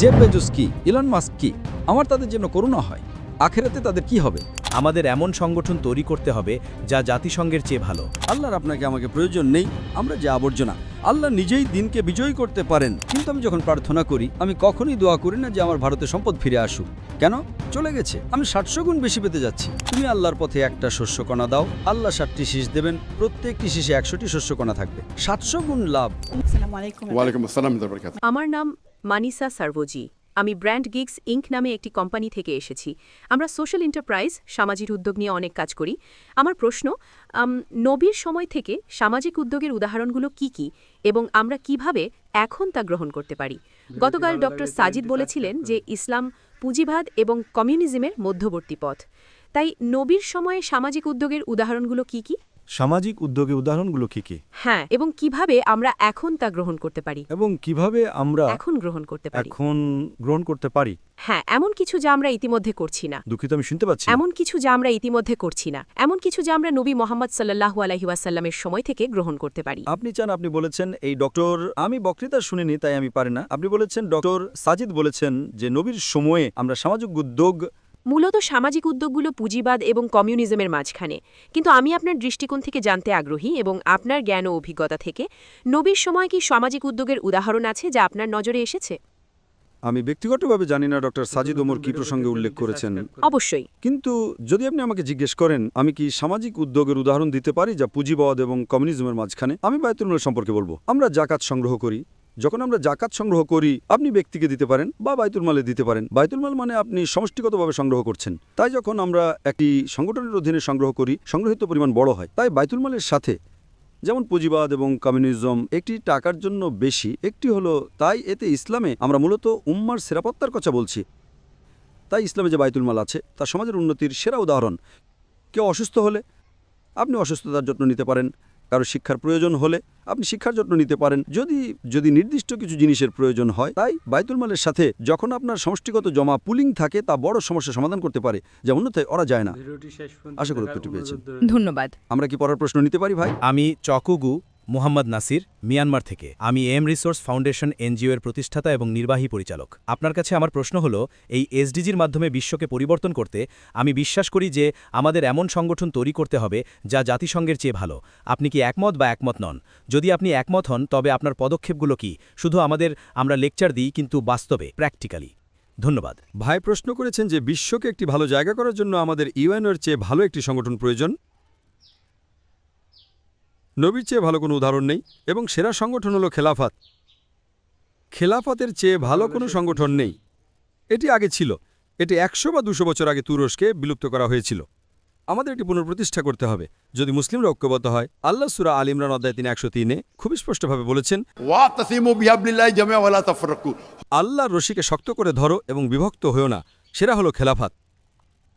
Jeff Bezos কি, Elon Musk কি, আমার তাদের জন্য করুণা হয়। আখেরাতে তাদের কি হবে? আমাদের এমন সংগঠন তৈরি করতে হবে যা জাতিসংঘের চেয়ে ভালো। আল্লাহর আপনাকে আমাকে প্রয়োজন নেই, আমরা যে আবর্জনা। আল্লাহ নিজেই দিনকে বিজয়ী করতে পারেন, কিন্তু আমি যখন প্রার্থনা করি আমি কখনোই দোয়া করি না যে আমার ভারতে সম্পদ ফিরে আসুক। কেন? চলে গেছে, আমি 700 গুণ বেশি পেতে যাচ্ছি। তুমি আল্লাহর পথে একটা শস্যকণা দাও, আল্লাহ 7টি শীষ দেবেন, প্রত্যেকটি শীষে 100টি শস্যকণা থাকবে, 700 গুণ লাভ। ওয়ালাইকুম আসসালাম। আমার নাম মানিসা সার্ভোজি। আমি ব্র্যান্ড গিগস ইঙ্ক নামে একটি কোম্পানি থেকে এসেছি। আমরা সোশ্যাল এন্টারপ্রাইজ, সামাজিক উদ্যোগ নিয়ে অনেক কাজ করি। আমার প্রশ্ন, নবীর সময় থেকে সামাজিক উদ্যোগের উদাহরণগুলো কি কি এবং আমরা কিভাবে এখন তা গ্রহণ করতে পারি? গতকাল ডক্টর সাজিদ বলেছিলেন যে ইসলাম পুঁজিবাদ এবং কমিউনিজমের মধ্যবর্তী পথ। তাই নবীর সময়ে সামাজিক উদ্যোগের উদাহরণগুলো কি কি? সামাজিক উদ্যোগের উদাহরণগুলো কি কি? হ্যাঁ, এবং কিভাবে আমরা এখন তা গ্রহণ করতে পারি? এবং কিভাবে আমরা এখন গ্রহণ করতে পারি? হ্যাঁ, এমন কিছু যা আমরা ইতিমধ্যে করছি না। দুঃখিত, আমি শুনতে পাচ্ছি। এমন কিছু যা আমরা ইতিমধ্যে করছি না, এমন কিছু যা আমরা নবী মোহাম্মদ সাল্লাল্লাহু আলাইহি ওয়াসাল্লামের সময় থেকে গ্রহণ করতে পারি। আপনি চান, আপনি বলেছেন এই ডক্টর, আমি বক্তৃতা শুনিনি তাই আমি পারি না। আপনি বলেছেন ডক্টর সাজিদ বলেছেন যে নবীর সময়ে আমরা সামাজিক উদ্যোগ, মূলত সামাজিক উদ্যোগগুলো পুঁজিবাদ এবং কমিউনিজমের মাঝখানে। কিন্তু আমি আপনার দৃষ্টিকোণ থেকে জানতে আগ্রহী এবং আপনার জ্ঞান ও অভিজ্ঞতা থেকে, নবীর সময় কি সামাজিক উদ্যোগের উদাহরণ আছে যা আপনার নজরে এসেছে? আমি ব্যক্তিগতভাবে জানি না ডক্টর সাজিদ ওমর কি প্রসঙ্গে উল্লেখ করেছেন। অবশ্যই। কিন্তু যদি আপনি আমাকে জিজ্ঞেস করেন আমি কি সামাজিক উদ্যোগের উদাহরণ দিতে পারি যা পুঁজিবাদ এবং কমিউনিজমের মাঝখানে, আমি বায়তুল মাল সম্পর্কে বলবো। আমরা জাকাত সংগ্রহ করি। যখন আমরা জাকাত সংগ্রহ করি, আপনি ব্যক্তিকে দিতে পারেন বা বায়তুল মালে দিতে পারেন। বায়তুল মাল মানে আপনি সমষ্টিগতভাবে সংগ্রহ করছেন। তাই যখন আমরা একটি সংগঠনের অধীনে সংগ্রহ করি, সংগ্রহিত পরিমাণ বড় হয়। তাই বায়তুল মালের সাথে যেমন পুঁজিবাদ এবং কমিউনিজম একটি টাকার জন্য বেশি, একটি হলো, তাই এতে ইসলামে আমরা মূলত উম্মার সেরাপত্তার কথা বলছি। তাই ইসলামে যে বায়তুল মাল আছে তা সমাজের উন্নতির সেরা উদাহরণ। কেউ অসুস্থ হলে আপনি অসুস্থতার যত্ন নিতে পারেন, কারো শিক্ষার প্রয়োজন হলে আপনি শিক্ষার যত্ন নিতে পারেন, যদি নির্দিষ্ট কিছু জিনিসের প্রয়োজন হয়। তাই বায়তুল মালের সাথে যখন আপনার সমষ্টিগত জমা পুলিং থাকে তা বড় সমস্যা সমাধান করতে পারে, যা অন্যথায় ওরা যায় না। আশা করি উত্তরটি পেয়েছেন। ধন্যবাদ। আমরা কি পরের প্রশ্ন নিতে পারি ভাই? আমি চকুগু মোহাম্মদ নাসির, মিয়ানমার থেকে। আমি এম রিসোর্স ফাউন্ডেশন এনজিও এর প্রতিষ্ঠাতা এবং নির্বাহী পরিচালক। আপনার কাছে আমার প্রশ্ন হলো, এই এসডিজির মাধ্যমে বিশ্বকে পরিবর্তন করতে আমি বিশ্বাস করি যে আমাদের এমন সংগঠন তৈরি করতে হবে যা জাতিসংঘের চেয়ে ভালো। আপনি কি একমত বা একমত নন? যদি আপনি একমত হন তবে আপনার পদক্ষেপগুলো কি? শুধু আমরা লেকচার দিই, কিন্তু বাস্তবে, প্র্যাকটিক্যালি। ধন্যবাদ। ভাই প্রশ্ন করেছেন যে বিশ্বকে একটি ভালো জায়গা করার জন্য আমাদের ইউএনওর চেয়ে ভালো একটি সংগঠন প্রয়োজন। নবীর চেয়ে ভালো কোনো উদাহরণ নেই এবং সেরা সংগঠন হলো খেলাফত। খেলাফতের চেয়ে ভালো কোনো সংগঠন নেই। এটি আগে ছিল, এটি 100 বা 200 বছর আগে তুরস্কে বিলুপ্ত করা হয়েছিল। আমাদের এটি পুনঃপ্রতিষ্ঠা করতে হবে যদি মুসলিমরা ঐক্যবদ্ধ হয়। আল্লাহ সূরা আল ইমরান অধ্যায় 3:103 খুবই স্পষ্টভাবে বলেছেন, ওয়াতাসিমু বিহাবলিল্লাহি জামিআ ওয়া লা তাফাররাকু। আল্লাহর রশিকে শক্ত করে ধরো এবং বিভক্ত হও না। সেরা হলো খেলাফত।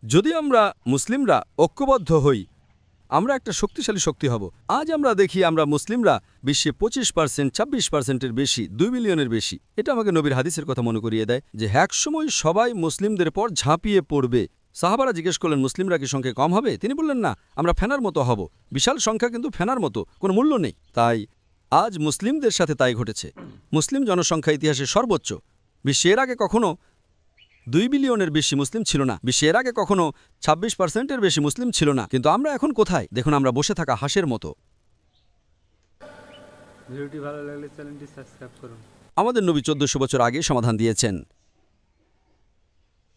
যদি আমরা মুসলিমরা ঐক্যবদ্ধ হই, আমরা একটা শক্তিশালী শক্তি হব। আজ আমরা দেখি আমরা মুসলিমরা বিশ্বে 25%, 26%-এর বেশি, 2 মিলিয়নের বেশি। এটা আমাকে নবীর হাদিসের কথা মনে করিয়ে দেয় যে এক সময় সবাই মুসলিমদের পর ঝাঁপিয়ে পড়বে। সাহাবারা জিজ্ঞেস করলেন, মুসলিমরা কি সংখ্যায় কম হবে? তিনি বললেন, না, আমরা ফেনার মতো হব। বিশাল সংখ্যা কিন্তু ফেনার মতো, কোনো মূল্য নেই। তাই আজ মুসলিমদের সাথে তাই ঘটেছে। মুসলিম জনসংখ্যা ইতিহাসে সর্বোচ্চ। বিশ্বের আগে কখনো 2 বিলিয়নের বেশি মুসলিম ছিল না। বিশ্বের আগে কখনো 26%-এর বেশি মুসলিম ছিল না। কিন্তু আমরা এখন কোথায়? দেখুন, আমরা বসে থাকা হাঁসের মতো। ভিডিওটি ভালো লাগলে চ্যানেলটি সাবস্ক্রাইব করুন। আমাদের নবী 1400 বছর আগে সমাধান দিয়েছেন।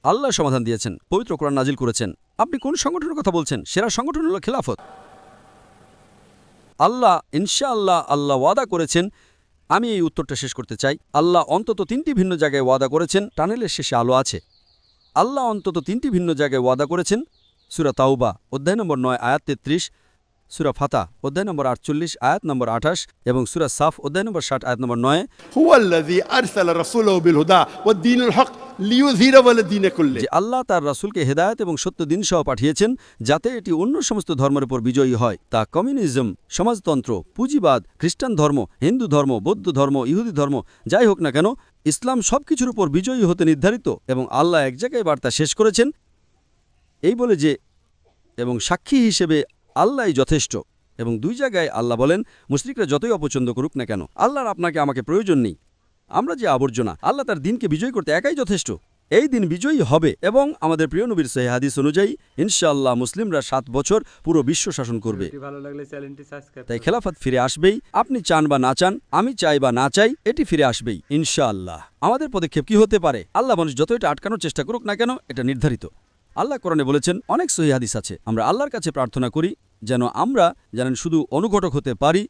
আল্লাহ সমাধান দিয়েছেন, পবিত্র কোরআন নাজিল করেছেন। আপনি কোন সংগঠনের কথা বলছেন? সেরা সংগঠন হলো খেলাফত। আল্লাহ ইনশাআল্লাহ, আল্লাহ ওয়াদা করেছেন। আমি এই উত্তরটা শেষ করতে চাই। আল্লাহ অন্তত 3টি ভিন্ন জায়গায় ওয়াদা করেছেন। টানেলের শেষে আলো আছে। আল্লাহ অন্তত 3টি ভিন্ন জায়গায় ওয়াদা করেছেন। সূরা তাওবা অধ্যায় নম্বর 9 আয়াত 33, সূরা ফাতা অধ্যায় নম্বর 48 আয়াত নম্বর 28 এবং সূরা সাফ অধ্যায় নম্বর 60 আয়াত নম্বর 9। হুয়াল্লাযী আরসালা রাসূলাহু বিল হুদা ওয়াদ দীনিল হক লিইয়ুযহিরাহু আলা দীনি কুল্লি। যে আল্লাহ তার রাসূলকে হেদায়েত এবং সত্য দিন সহ পাঠিয়েছেন যাতে এটি অন্য সমস্ত ধর্মের উপর বিজয়ী হয়। তা কমিউনিজম, সমাজতন্ত্র, পুঁজিবাদ, খ্রিস্টান ধর্ম, হিন্দু ধর্ম, বৌদ্ধ ধর্ম, ইহুদি ধর্ম, যাই হোক না কেন, ইসলাম সবকিছুর উপর বিজয়ী হতে নির্ধারিত। এবং আল্লাহ এক জায়গায় বার্তা শেষ করেছেন এই বলে যে, এবং সাক্ষী হিসেবে আল্লাহই যথেষ্ট। এবং 2 জায়গায় আল্লাহ বলেন, মুশরিকরা যতই অপছন্দ করুক না কেন, আল্লাহর আপনাকে আমাকে প্রয়োজন নেই। আমরা যে আবর্জনা, আল্লাহ তার দিনকে বিজয় করতে একাই যথেষ্ট। এই দিন বিজয়ী হবে এবং আমাদের প্রিয় নবীর সহিহ হাদিস অনুযায়ী ইনশাআল্লাহ মুসলিমরা 7 বছর পুরো বিশ্ব শাসন করবে। ভিডিওটি ভালো লাগলে চ্যানেলটি সাবস্ক্রাইব তাই করুন। খেলাফত ফিরে আসবেই, আপনি চান বা না চান, আমি চাই বা না চাই, এটি ফিরে আসবেই ইনশাআল্লাহ। আমাদের পদক্ষেপ কি হতে পারে? আল্লাহ মানুষ যত এটা আটকানোর চেষ্টা করুক না কেন, এটা নির্ধারিত। আল্লাহ কোরআনে বলেছেন, অনেক সহিহ হাদিস আছে, আমরা আল্লাহর কাছে প্রার্থনা করি যেন আমরা জানেন শুধু অনুঘটক হতে পারি,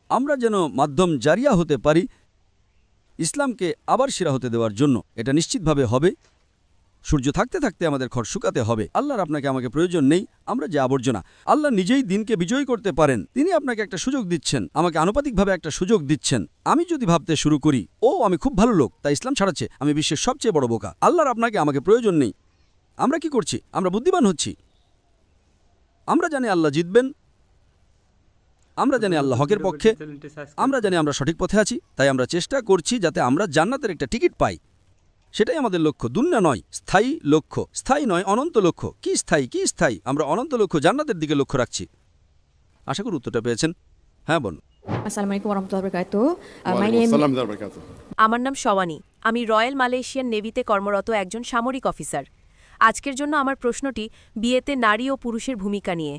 আমরা যেন মাধ্যম জারিয়া হতে পারি ইসলামকে আবার সেরা হতে দেওয়ার জন্য। এটা নিশ্চিতভাবে হবে। সূর্য থাকতে থাকতে আমাদের খড় শুকাতে হবে। আল্লাহর আপনাকে আমাকে প্রয়োজন নেই, আমরা যে আবর্জনা। আল্লাহ নিজেই দিনকে বিজয়ী করতে পারেন। তিনি আপনাকে একটা সুযোগ দিচ্ছেন, আমাকে আনুপাতিকভাবে একটা সুযোগ দিচ্ছেন। আমি যদি ভাবতে শুরু করি আমি খুব ভালো লোক, তাই ইসলাম ছাড়াচ্ছে, আমি বিশ্বের সবচেয়ে বড় বোকা। আল্লাহর আপনাকে আমাকে প্রয়োজন নেই। আমরা কি করছি? আমরা বুদ্ধিমান হচ্ছি। আমরা জানি আল্লাহ জিতবেন, আমরা জানি আল্লাহ হকের পক্ষে, চ্যানেলটি সাবস্ক্রাইব আমরা জানি আমরা সঠিক পথে আছি, তাই আমরা চেষ্টা করছি যাতে আমরা জান্নাতের একটা টিকিট পাই। সেটাই আমাদের লক্ষ্য, দুনিয়া নয়, স্থায়ী লক্ষ্য। স্থায়ী নয়, অনন্ত লক্ষ্য। কি স্থায়ী? কি স্থায়ী? আমরা অনন্ত লক্ষ্য জান্নাতের দিকে লক্ষ্য রাখছি। আশা করি উত্তরটা পেয়েছেন। হ্যাঁ বোন। আসসালামু আলাইকুম ওরহমতুল্লাহি ওয়া বারাকাতুহু। মাই ওয়ালাইকুম নেম আসসালাম ওয়া বারাকাতুহু। আমার নাম শওয়ানি। আমি রয়্যাল মালয়েশিয়ান নেভিতে কর্মরত একজন সামরিক অফিসার। আজকের জন্য আমার প্রশ্নটি বিয়েতে নারী ও পুরুষের ভূমিকা নিয়ে।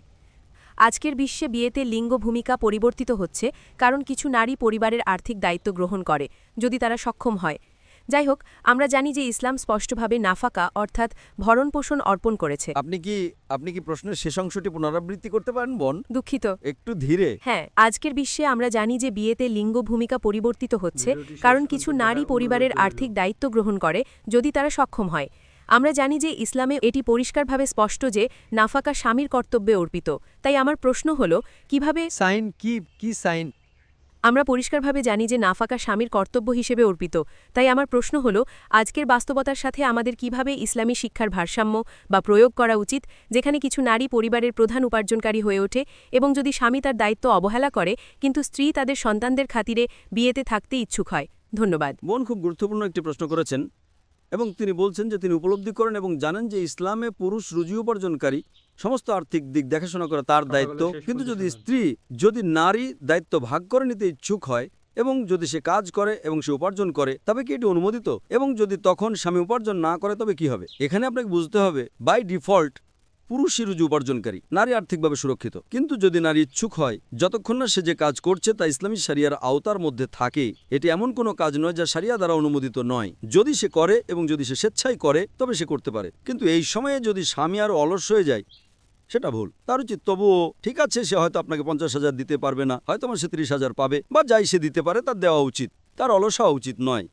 আজকের বিশ্বে বিয়েতে লিঙ্গ ভূমিকা পরিবর্তিত হচ্ছে, কারণ কিছু নারী পরিবারের আর্থিক দায়িত্ব গ্রহণ করে যদি তারা সক্ষম হয়। যাই হোক, আমরা জানি যে ইসলাম স্পষ্টভাবে নাফাকা অর্থাৎ ভরণপোষণ অর্পণ করেছে। আপনি কি প্রশ্নের শেষ অংশটি পুনরাবৃত্তি করতে পারেন বোন? দুঃখিত। একটু ধীরে। হ্যাঁ, আজকের বিশ্বে আমরা জানি যে বিয়েতে লিঙ্গ ভূমিকা পরিবর্তিত হচ্ছে, ভিডিওটি শেষ কারণ পর্যন্ত কিছু দেখার নারী অনুরোধ পরিবারের রইল। আর্থিক দায়িত্ব গ্রহণ করে যদি তারা সক্ষম হয়। আমরা জানি যে ইসলামে এটি পরিষ্কারভাবে স্পষ্ট যে নাফাকা স্বামীর কর্তব্যে অর্পিত। তাই আমার প্রশ্ন হল, কিভাবে সাইন কি সাইন? আমরা পরিষ্কারভাবে জানি যে নাফাকা স্বামীর কর্তব্য হিসেবে অর্পিত। তাই আমার প্রশ্ন হল, আজকের বাস্তবতার সাথে আমাদের কিভাবে ইসলামী শিক্ষার ভারসাম্য বা প্রয়োগ করা উচিত, যেখানে কিছু নারী পরিবারের প্রধান উপার্জনকারী হয়ে ওঠে এবং যদি স্বামী তার দায়িত্ব অবহেলা করে কিন্তু স্ত্রী তাদের সন্তানদের খাতিরে বিয়েতে থাকতে ইচ্ছুক হয়। ধন্যবাদ। বোন খুব গুরুত্বপূর্ণ একটি প্রশ্ন করেছেন এবং তিনি বলছেন যে তিনি উপলব্ধি করেন এবং জানেন যে ইসলামে পুরুষ রুজি উপার্জনকারী, সমস্ত আর্থিক দিক দেখাশোনা করা তার দায়িত্ব। শেষ কিন্তু পর্যন্ত যদি শুনুন। স্ত্রী যদি নারী দায়িত্ব ভাগ করে নিতে ইচ্ছুক হয় এবং যদি সে কাজ করে এবং সে উপার্জন করে, তবে কি এটি অনুমোদিত? এবং যদি তখন স্বামী উপার্জন না করে তবে কি হবে? এখানে আপনাকে বুঝতে হবে, বাই ডিফল্ট পুরুষই রুজি উপার্জনকারী, নারী আর্থিকভাবে সুরক্ষিত। কিন্তু যদি নারী ইচ্ছুক হয়, যতক্ষণ না সে যে কাজ করছে তা ইসলামী শরিয়ার আওতার মধ্যে থাকে, এটি এমন কোনো কাজ নয় যা শরিয়া দ্বারা অনুমোদিত নয়। যদি সে করে এবং যদি সে স্বেচ্ছায় করে তবে সে করতে পারে। কিন্তু এই সময়ে যদি স্বামী আরও অলস হয়ে যায়, সেটা ভুল। তার উচিত তবুও, ঠিক আছে, সে হয়তো আপনাকে 50,000 দিতে পারবে না, হয়তো আমার সে 30,000 পাবে, বা যাই সে দিতে পারে তার দেওয়া উচিত, তার অলস হওয়া উচিত নয়।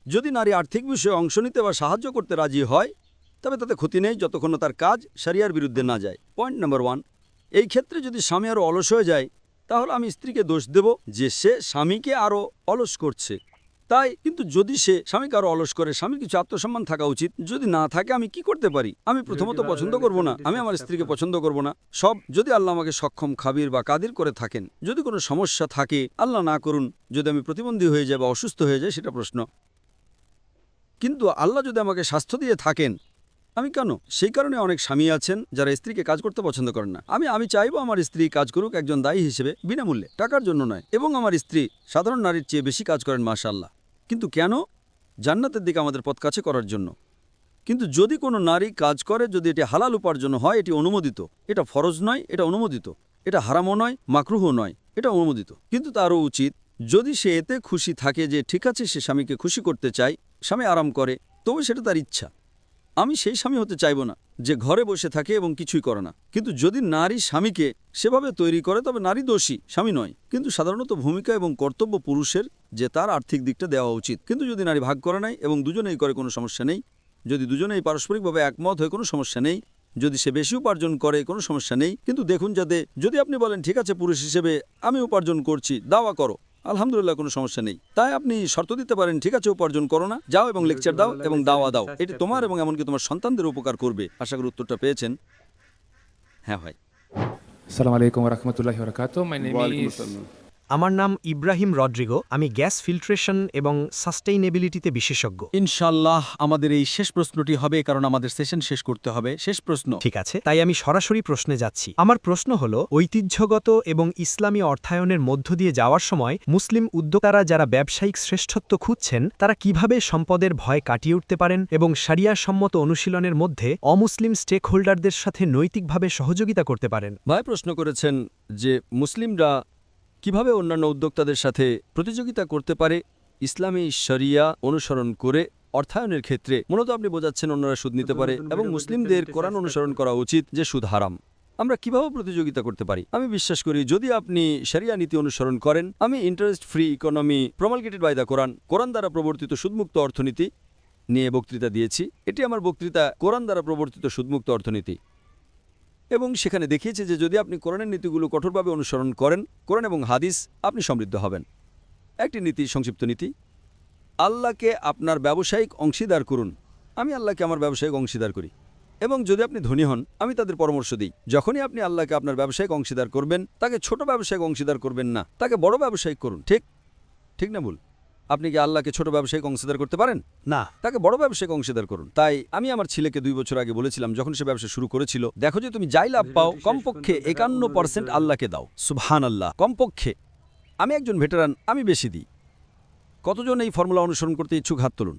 যদি নারী আর্থিক বিষয়ে অংশ নিতে বা সাহায্য করতে রাজি হয় তবে তাতে ক্ষতি নেই, যতক্ষণ না তার কাজ শরিয়ার বিরুদ্ধে না যায়। পয়েন্ট নাম্বার 1, এই ক্ষেত্রে যদি স্বামী আরও অলস হয়ে যায় তাহলে আমি স্ত্রীকে দোষ দেব যে সে স্বামীকে আরও অলস করছে। তাই কিন্তু যদি সে স্বামীকে আরও অলস করে, স্বামীর কিছু আত্মসম্মান থাকা উচিত। যদি না থাকে আমি কি করতে পারি? আমি প্রথমত পছন্দ করব না, আমি আমার স্ত্রীকে পছন্দ করব না। যদি আল্লাহ আমাকে সক্ষম, খাবির বা কাদির করে থাকেন, যদি কোনো সমস্যা থাকে, আল্লাহ না করুন, যদি আমি প্রতিবন্ধী হয়ে যাই বা অসুস্থ হয়ে যাই, সেটা প্রশ্ন। কিন্তু আল্লাহ যদি আমাকে স্বাস্থ্য দিয়ে থাকেন, আমি কেন? সেই কারণে অনেক স্বামী আছেন যারা স্ত্রীকে কাজ করতে পছন্দ করেন না। আমি চাইবো আমার স্ত্রী কাজ করুক একজন দায়ী হিসেবে, বিনামূল্যে, টাকার জন্য নয়। এবং আমার স্ত্রী সাধারণ নারীর চেয়ে বেশি কাজ করেন, মাশাআল্লাহ। কিন্তু কেন? জান্নাতের দিকে আমাদের পথ কাছে করার জন্য। কিন্তু যদি কোনো নারী কাজ করে, যদি এটি হালাল উপার্জন হয়, এটি অনুমোদিত। এটা ফরজ নয়, এটা অনুমোদিত। এটা হারামও নয়, মাকরুহও নয়, এটা অনুমোদিত। কিন্তু তারও উচিত, যদি সে এতে খুশি থাকে যে ঠিক আছে সে স্বামীকে খুশি করতে চায়, স্বামী আরাম করে, তবে সেটা তার ইচ্ছা। আমি সেই স্বামী হতে চাইব না যে ঘরে বসে থাকে এবং কিছুই করে না। কিন্তু যদি নারী স্বামীকে সেভাবে তৈরি করে তবে নারী দোষী, স্বামী নয়। কিন্তু সাধারণত ভূমিকা এবং কর্তব্য পুরুষের যে তার আর্থিক দিকটা দেওয়া উচিত। কিন্তু যদি নারী ভাগ করে নেয় এবং দুজনেই করে, কোনো সমস্যা নেই। যদি দুজনেই পারস্পরিকভাবে একমত হয়ে, কোনো সমস্যা নেই। যদি সে বেশি উপার্জন করে, কোনো সমস্যা নেই। কিন্তু দেখুন, যাতে যদি আপনি বলেন ঠিক আছে পুরুষ হিসেবে আমি উপার্জন করছি, দাওয়া করো, আলহামদুলিল্লাহ, কোনো সমস্যা নেই। তাই আপনি শর্ত দিতে পারেন, ঠিক আছে উপার্জন করো না, যাও এবং লেকচার দাও এবং দাওয়া দাও, এটি তোমার এবং এমনকি তোমার সন্তানদের উপকার করবে। আশা করি উত্তরটা পেয়েছেন। হ্যাঁ ভাই। Assalamu alaikum warahmatullahi wabarakatuh. My name ওয়ালাইকুম is আসসালাম। আমার নাম ইব্রাহিম রড্রিগো। আমি গ্যাস ফিল্ট্রেশন এবং সাস্টেইনেবিলিটিতে বিশেষজ্ঞ। ইনশাআল্লাহ আমাদের এই শেষ প্রশ্নটি হবে, কারণ আমাদের সেশন শেষ করতে হবে। শেষ প্রশ্ন। ঠিক আছে, তাই আমি সরাসরি প্রশ্নে যাচ্ছি। আমার প্রশ্ন হলো, ঐতিহ্যগত এবং ইসলামী অর্থায়নের মধ্য দিয়ে যাওয়ার সময় মুসলিম উদ্যোক্তারা যারা ব্যবসায়িক শ্রেষ্ঠত্ব খুঁজছেন তারা কিভাবে সম্পদের ভয় কাটিয়ে উঠতে পারেন এবং শরিয়া সম্মত অনুশীলনের মধ্যে অমুসলিম স্টেক হোল্ডারদের সাথে নৈতিকভাবে সহযোগিতা করতে পারেন? ভাই প্রশ্ন করেছেন যে মুসলিমরা কিভাবে অন্যান্য উদ্যোক্তাদের সাথে প্রতিযোগিতা করতে পারে ইসলামী শরিয়া অনুসরণ করে অর্থায়নের ক্ষেত্রে। মূলত আপনি বোঝাচ্ছেন অন্যরা সুদ নিতে পারে এবং মুসলিমদের কোরআন অনুসরণ করা উচিত যে সুদ হারাম। আমরা কিভাবে প্রতিযোগিতা করতে পারি? আমি বিশ্বাস করি যদি আপনি শরিয়া নীতি অনুসরণ করেন, আমি interest free economy promulgated by the Quran, Quran দ্বারা প্রবর্তিত সুদমুক্ত অর্থনীতি নিয়ে বক্তৃতা দিয়েছি। এটি আমার বক্তৃতা, কোরআন দ্বারা প্রবর্তিত সুদমুক্ত অর্থনীতি। এবং সেখানে দেখিয়েছে যে যদি আপনি কোরআনের নীতিগুলো কঠোরভাবে অনুসরণ করেন, কোরআন এবং হাদিস, আপনি সমৃদ্ধ হবেন। একটি নীতি, সংক্ষিপ্ত নীতি, আল্লাহকে আপনার ব্যবসায়িক অংশীদার করুন। আমি আল্লাহকে আমার ব্যবসায়িক অংশীদার করি। এবং যদি আপনি ধনী হন, আমি তাদের পরামর্শ দিই, যখনই আপনি আল্লাহকে আপনার ব্যবসায়িক অংশীদার করবেন, তাকে ছোট ব্যবসায়িক অংশীদার করবেন না, তাকে বড় ব্যবসায়িক করুন। ঠিক ঠিক না ভুল? আপনি কি আল্লাহকে ছোট ব্যবসায়িক অংশীদার করতে পারেন না। তাকে বড় ব্যবসায়িক অংশীদার করুন। তাই আমি আমার ছেলেকে 2 বছর আগে বলেছিলাম, যখন সে ব্যবসা শুরু করেছিল, দেখো যে তুমি যাই লাভ পাও কমপক্ষে 51% আল্লাহকে দাও। সুবহানাল্লাহ, কমপক্ষে। আমি একজন ভেটেরান, আমি বেশি দিই। কতজন এই ফর্মুলা অনুসরণ করতে ইচ্ছুক? হাত তুলুন।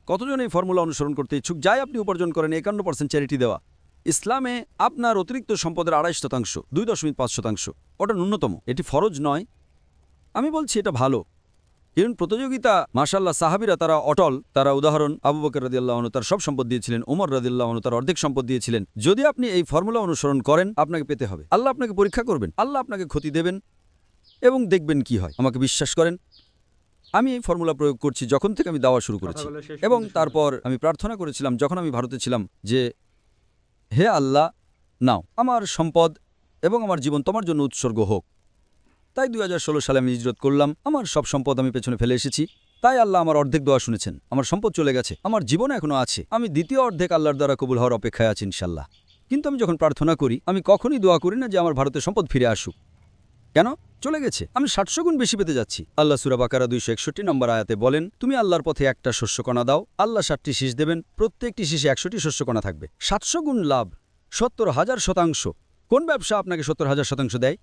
কতজন এই ফর্মুলা অনুসরণ করতে ইচ্ছুক? যাই আপনি উপার্জন করেন 51% চ্যারিটি দেওয়া। ইসলামে আপনার অতিরিক্ত সম্পদের 2.5%, 2.5%, ওটা ন্যূনতম। এটি ফরজ নয়। আমি বলছি এটা ভালো। কারণ প্রতিযোগিতা, মাশাআল্লাহ, সাহাবীরা তারা অটল। তারা উদাহরণ, আবু বকর রাদিয়াল্লাহু আনহু তার সব সম্পদ দিয়েছিলেন, ওমর রাদিয়াল্লাহু আনহু তার অর্ধেক সম্পদ দিয়েছিলেন। যদি আপনি এই ফর্মুলা অনুসরণ করেন, আপনাকে পেতে হবে। আল্লাহ আপনাকে পরীক্ষা করবেন, আল্লাহ আপনাকে ক্ষতি দেবেন এবং দেখবেন কি হয়। আমাকে বিশ্বাস করেন, আমি এই ফর্মুলা প্রয়োগ করছি যখন থেকে আমি দাওয়া শুরু করেছি। এবং তারপর আমি প্রার্থনা করেছিলাম যখন আমি ভারতে ছিলাম যে, হে আল্লাহ, নাও আমার সম্পদ এবং আমার জীবন তোমার জন্য উৎসর্গ হোক। তাই 2016 সালে আমি হিজরত করলাম। আমার সব সম্পদ আমি পেছনে ফেলে এসেছি। তাই আল্লাহ আমার অর্ধেক দোয়া শুনেছেন। আমার সম্পদ চলে গেছে, আমার জীবন এখনো আছে। আমি দ্বিতীয় অর্ধেক আল্লাহর দ্বারা কবুল হওয়ার অপেক্ষায় আছি ইনশাল্লাহ। কিন্তু আমি যখন প্রার্থনা করি, আমি কখনই দোয়া করি না যে আমার ভারতের সম্পদ ফিরে আসুক। কেন? চলে গেছে। আমি 700 গুণ বেশি পেতে যাচ্ছি। আল্লাহ সূরা বাকারা 261 নম্বর আয়াতে বলেন, তুমি আল্লাহর পথে একটা শস্যকণা দাও, আল্লাহ 7টি শীষ দেবেন, প্রত্যেকটি শীষে 100টি শস্যকণা থাকবে। 700 গুণ লাভ, 70,000%। কোন ব্যবসা আপনাকে 70,000% দেয়?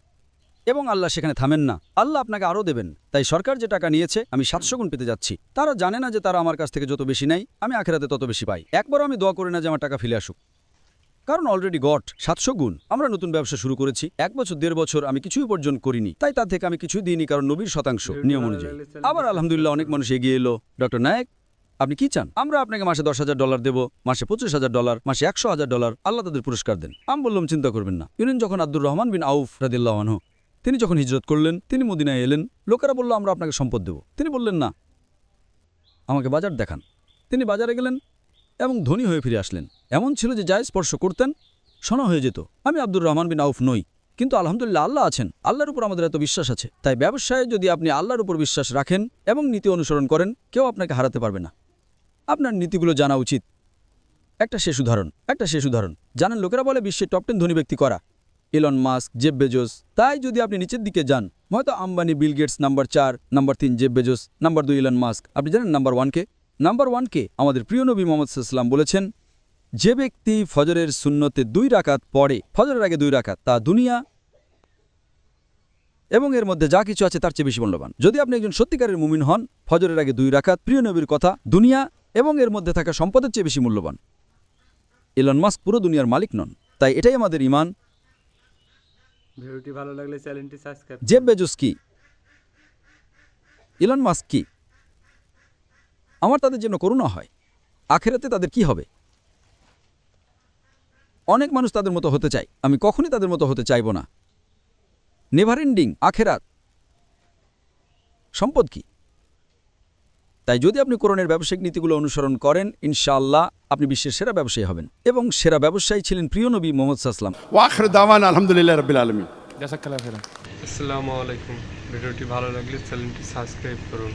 এবং আল্লাহ সেখানে থামেন না, আল্লাহ আপনাকে আরও দেবেন। তাই সরকার যে টাকা নিয়েছে, আমি 700 গুণ পেতে যাচ্ছি। তারা জানে না যে তারা আমার কাছ থেকে যত বেশি নেয়, আমি আখেরাতে তত বেশি পাই। একবারও আমি দোয়া করি না যে আমার টাকা ফিরে আসুক, কারণ অলরেডি গট 700 গুণ। আমরা নতুন ব্যবসা শুরু করেছি, 1 বছর 1.5 বছর আমি কিছুই উপার্জন করিনি। তাই তার থেকে আমি কিছুই দিইনি, কারণ নবীর শতাংশ নিয়ম অনুযায়ী। আবার আলহামদুলিল্লাহ অনেক মানুষ এগিয়ে এলো। ডক্টর নায়েক, আপনি কি চান? আমরা আপনাকে মাসে $10,000 দেবো, মাসে $25,000, মাসে $100,000। আল্লাহ তাদের পুরস্কার দেন। আমি বললাম, চিন্তা করবেন না। ইউনিন যখন আব্দুর রহমান বিন আউফ রাদিয়াল্লাহু আনহু, তিনি যখন হিজরত করলেন, তিনি মদিনায় এলেন। লোকেরা বলল, আমরা আপনাকে সম্পদ দেব। তিনি বললেন, না, আমাকে বাজার দেখান। তিনি বাজারে গেলেন এবং ধনী হয়ে ফিরে আসলেন। এমন ছিল যে যাই স্পর্শ করতেন সোনা হয়ে যেত। আমি আব্দুর রহমান বিন আউফ নই, কিন্তু আলহামদুলিল্লাহ আল্লাহ আছেন। আল্লাহর উপর আমাদের এত বিশ্বাস আছে। তাই ব্যবসায় যদি আপনি আল্লাহর উপর বিশ্বাস রাখেন এবং নীতি অনুসরণ করেন, কেউ আপনাকে হারাতে পারবে না। আপনার নীতিগুলো জানা উচিত। একটা শেষ উদাহরণ জানেন, লোকেরা বলে বিশ্বের টপ 10 ধনী ব্যক্তি করা, ইলন মাস্ক, জেফ বেজোস। তাই যদি আপনি নিচের দিকে যান, হয়তো Ambani, Bill Gates number 4, number 3 Jeff Bezos, number 2 Elon Musk. আপনি জানেন নাম্বার 1 কে? আমাদের প্রিয় নবী মুহাম্মদ সাল্লাল্লাহু আলাইহি ওয়াসাল্লাম বলেছেন, যে ব্যক্তি ফজরের সুন্নতে 2 রাকাত পড়ে, ফজরের আগে 2 রাকাত, তা দুনিয়া এবং এর মধ্যে যা কিছু আছে তার চেয়ে বেশি মূল্যবান। যদি আপনি একজন সত্যিকারের মুমিন হন, ফজরের আগে 2 রাকাত, প্রিয় নবীর কথা, দুনিয়া এবং এর মধ্যে থাকা সম্পদের চেয়ে বেশি মূল্যবান। ইলন মাস্ক পুরো দুনিয়ার মালিক নন। তাই এটাই আমাদের ঈমান। ভিডিওটি ভালো লাগলে চ্যানেলটি সাবস্ক্রাইব। জেফ বেজোস কি? ইলন মাস্ক কি? আমার তাদের জন্য করুণা হয়। আখেরাতে তাদের কি হবে? অনেক মানুষ তাদের মতো হতে চায়। আমি কখনই তাদের মতো হতে চাইব না। নেভার এন্ডিং আখেরাত, সম্পদ কি? তাই যদি আপনি কোরআনের ব্যবসায়িক নীতিগুলো অনুসরণ করেন, ইনশাআল্লাহ আপনি বিশ্বের সেরা ব্যবসায়ী হবেন। এবং সেরা ব্যবসায়ী ছিলেন প্রিয় নবী মুহাম্মদ সাল্লাল্লাহু আলাইহি ওয়াসাল্লাম। ওয়াখির দাওয়ানা আলহামদুলিল্লাহ রাব্বিল আলামিন। আসসালামু আলাইকুম। ভিডিওটি ভালো লাগলে চ্যানেলটি সাবস্ক্রাইব করুন।